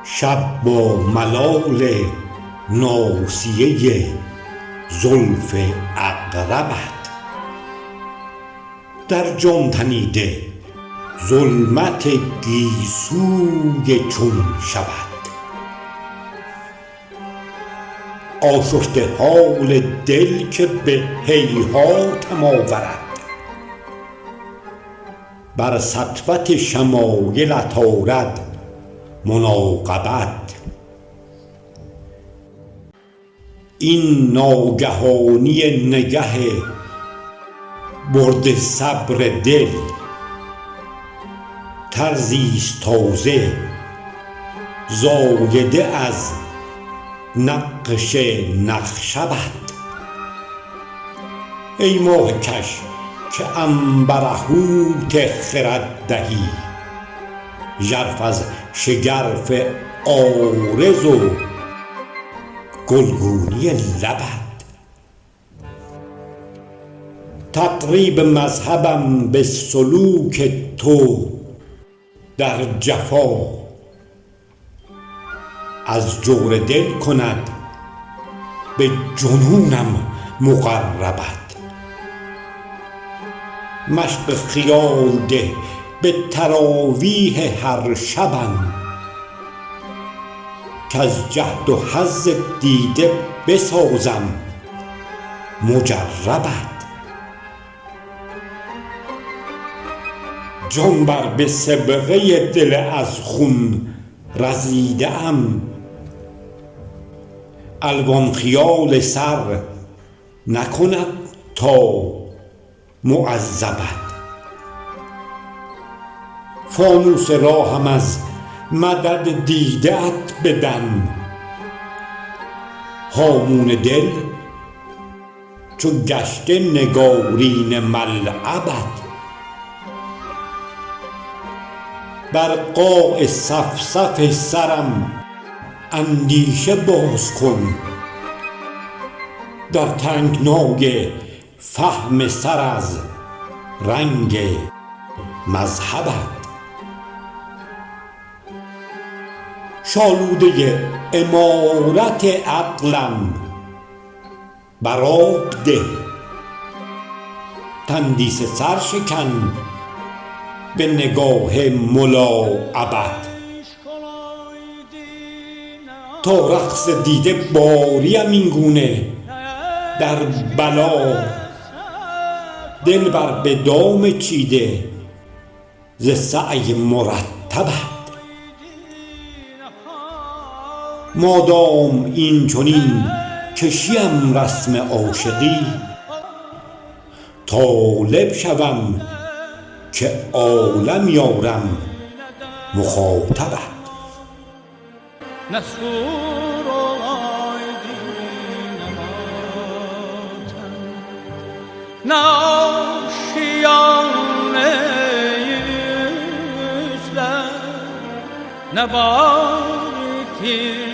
شب با ملال ناصیه زلف عقربت در جان تنیده ظلمت گیسوی چون شبت. آشفته حال دل که به هیهاتم آورد، بر سطوت شمایلت آرد مناقبت. این ناگهانی نگه برد صبر دل، طرزیست تازه زایده از نقش نخشبت. ای ماه کش که عنبرهوت خرد دهی، ژرف از شگرف عارض و گلگونی لبت. تقریب مذهبم به سلوک تو در جفا، از جور دل کند به جنونم مقربت. مشق خیال ده به تراویح هر شبم، کز جهد و حظ دیده بسازم مجربت. جان بر به سبقه دل از خون رزیده ام، الوان خیال سر نکند تا معذبت. فانوس راهم از مدد دیده ات بدم، هامون دل چو گشته نگارین ملعبت. بر قاع صف صف سرم اندیشه باز کن، در تنگنای فهم سر از رنگ مذهبت. شالوده امارت عقلم بر آب ده، تندیس سر شکن به نگاه ملاعبت. تا رقص دیده باریم اینگونه در بلا، دلبر به دام چیده ز سعی مرتبت. مادام این چنین کشیم رسم عاشقی، طالب شوم که عالم یارم مخاطبت. نسور آیدی نماتن، ناشیان yüzler ne var ki